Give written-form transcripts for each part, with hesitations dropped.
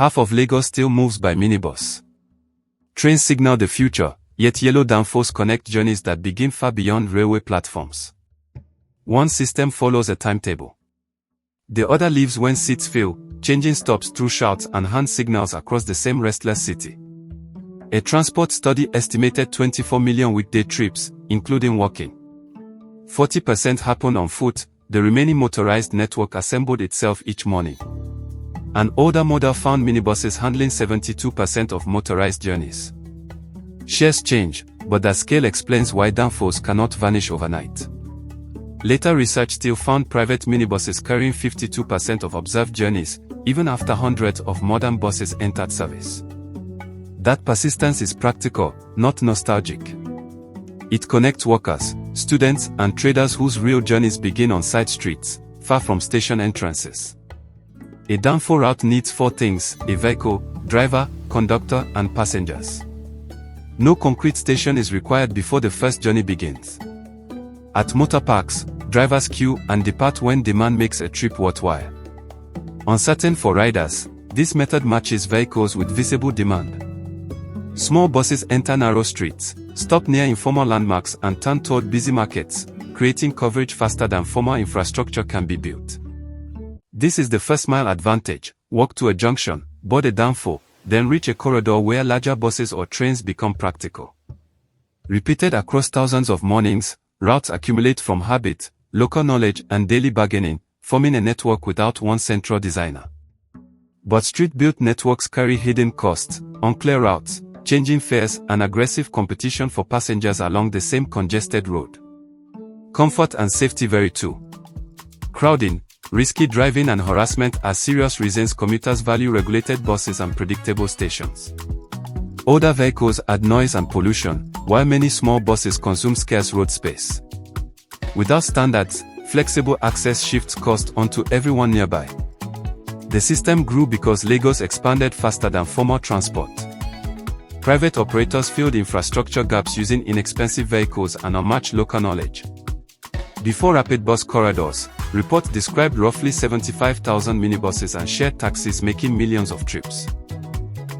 Half of Lagos still moves by minibus. Trains signal the future, yet yellow danfos connect journeys that begin far beyond railway platforms. One system follows a timetable. The other leaves when seats fill, changing stops through shouts and hand signals across the same restless city. A transport study estimated 24 million weekday trips, including walking. 40% happen on foot, the remaining motorized network assembled itself each morning. An older model found minibuses handling 72% of motorized journeys. Shares change, but that scale explains why danfos cannot vanish overnight. Later research still found private minibuses carrying 52% of observed journeys, even after hundreds of modern buses entered service. That persistence is practical, not nostalgic. It connects workers, students, and traders whose real journeys begin on side streets, far from station entrances. A danfo route needs 4 things: a vehicle, driver, conductor, and passengers. No concrete station is required before the first journey begins. At motor parks, drivers queue and depart when demand makes a trip worthwhile. Uncertain for riders, this method matches vehicles with visible demand. Small buses enter narrow streets, stop near informal landmarks and turn toward busy markets, creating coverage faster than formal infrastructure can be built. This is the first mile advantage: walk to a junction, board a danfo, then reach a corridor where larger buses or trains become practical. Repeated across thousands of mornings, routes accumulate from habit, local knowledge and daily bargaining, forming a network without one central designer. But street-built networks carry hidden costs, unclear routes, changing fares and aggressive competition for passengers along the same congested road. Comfort and safety vary too. Crowding, risky driving and harassment are serious reasons commuters value regulated buses and predictable stations. Older vehicles add noise and pollution, while many small buses consume scarce road space. Without standards, flexible access shifts cost onto everyone nearby. The system grew because Lagos expanded faster than formal transport. Private operators filled infrastructure gaps using inexpensive vehicles and unmatched local knowledge. Before rapid bus corridors, reports described roughly 75,000 minibuses and shared taxis making millions of trips.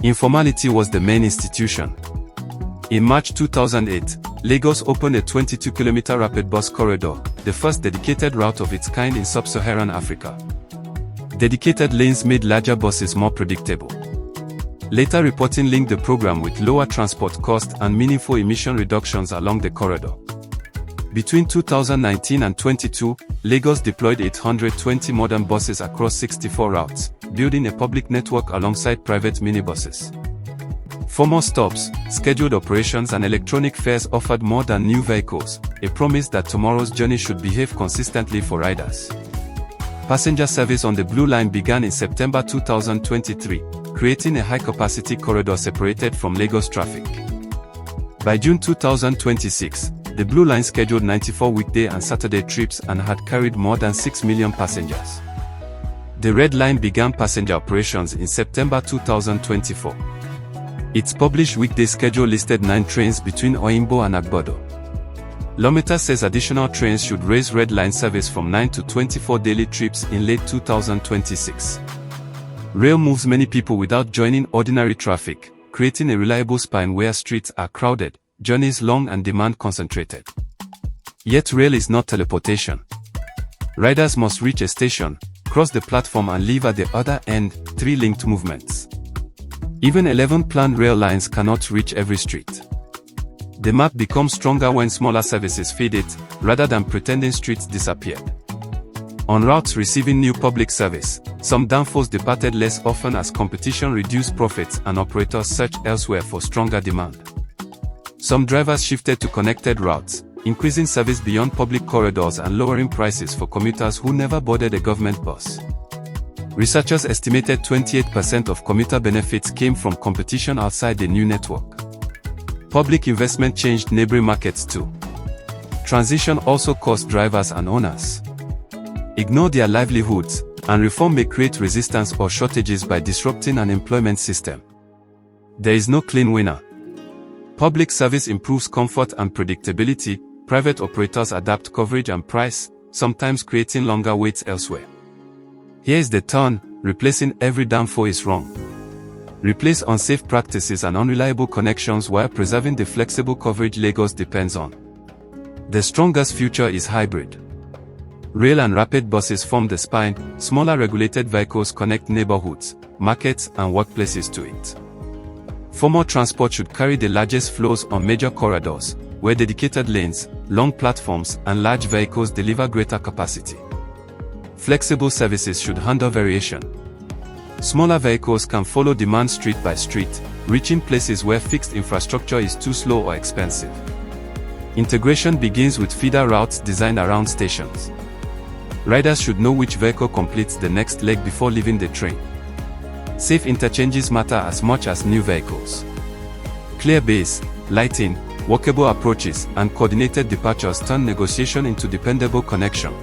Informality was the main institution. In March 2008, Lagos opened a 22-kilometer rapid bus corridor, the first dedicated route of its kind in sub-Saharan Africa. Dedicated lanes made larger buses more predictable. Later reporting linked the program with lower transport costs and meaningful emission reductions along the corridor. Between 2019 and 22, Lagos deployed 820 modern buses across 64 routes, building a public network alongside private minibuses. Formal stops, scheduled operations and electronic fares offered more than new vehicles, a promise that tomorrow's journey should behave consistently for riders. Passenger service on the Blue Line began in September 2023, creating a high-capacity corridor separated from Lagos traffic. By June 2026, the Blue Line scheduled 94 weekday and Saturday trips and had carried more than 6 million passengers. The Red Line began passenger operations in September 2024. Its published weekday schedule listed 9 trains between Oyingbo and Agbodo. Lomita says additional trains should raise Red Line service from 9 to 24 daily trips in late 2026. Rail moves many people without joining ordinary traffic, creating a reliable spine where streets are crowded, journeys long and demand concentrated. Yet rail is not teleportation. Riders must reach a station, cross the platform and leave at the other end, 3 linked movements. Even 11 planned rail lines cannot reach every street. The map becomes stronger when smaller services feed it, rather than pretending streets disappeared. On routes receiving new public service, some danfos departed less often as competition reduced profits and operators searched elsewhere for stronger demand. Some drivers shifted to connected routes, increasing service beyond public corridors and lowering prices for commuters who never boarded a government bus. Researchers estimated 28% of commuter benefits came from competition outside the new network. Public investment changed neighboring markets too. Transition also cost drivers and owners. Ignore their livelihoods, and reform may create resistance or shortages by disrupting an employment system. There is no clean winner. Public service improves comfort and predictability, private operators adapt coverage and price, sometimes creating longer waits elsewhere. Here is the turn: replacing every danfo is wrong. Replace unsafe practices and unreliable connections while preserving the flexible coverage Lagos depends on. The strongest future is hybrid. Rail and rapid buses form the spine, smaller regulated vehicles connect neighborhoods, markets, and workplaces to it. Formal transport should carry the largest flows on major corridors, where dedicated lanes, long platforms, and large vehicles deliver greater capacity. Flexible services should handle variation. Smaller vehicles can follow demand street by street, reaching places where fixed infrastructure is too slow or expensive. Integration begins with feeder routes designed around stations. Riders should know which vehicle completes the next leg before leaving the train. Safe interchanges matter as much as new vehicles. Clear bays, lighting, walkable approaches, and coordinated departures turn negotiation into dependable connection.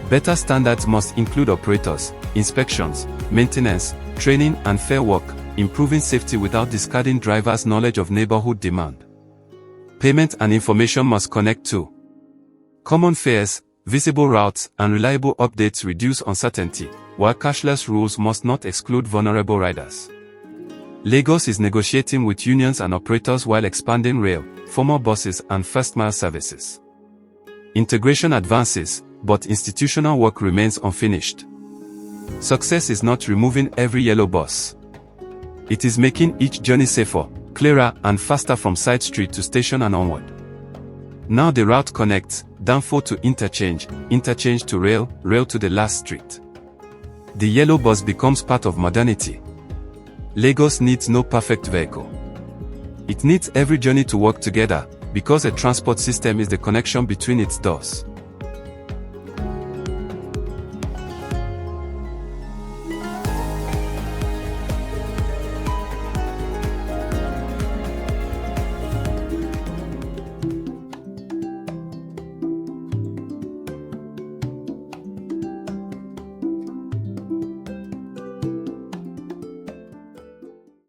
Better standards must include operators, inspections, maintenance, training, and fair work, improving safety without discarding drivers' knowledge of neighborhood demand. Payment and information must connect too. Common fares, visible routes, and reliable updates reduce uncertainty, while cashless rules must not exclude vulnerable riders. Lagos is negotiating with unions and operators while expanding rail, formal buses, and first-mile services. Integration advances, but institutional work remains unfinished. Success is not removing every yellow bus. It is making each journey safer, clearer, and faster from side street to station and onward. Now the route connects, danfo to interchange, interchange to rail, rail to the last street. The yellow bus becomes part of modernity. Lagos needs no perfect vehicle. It needs every journey to work together, because a transport system is the connection between its doors.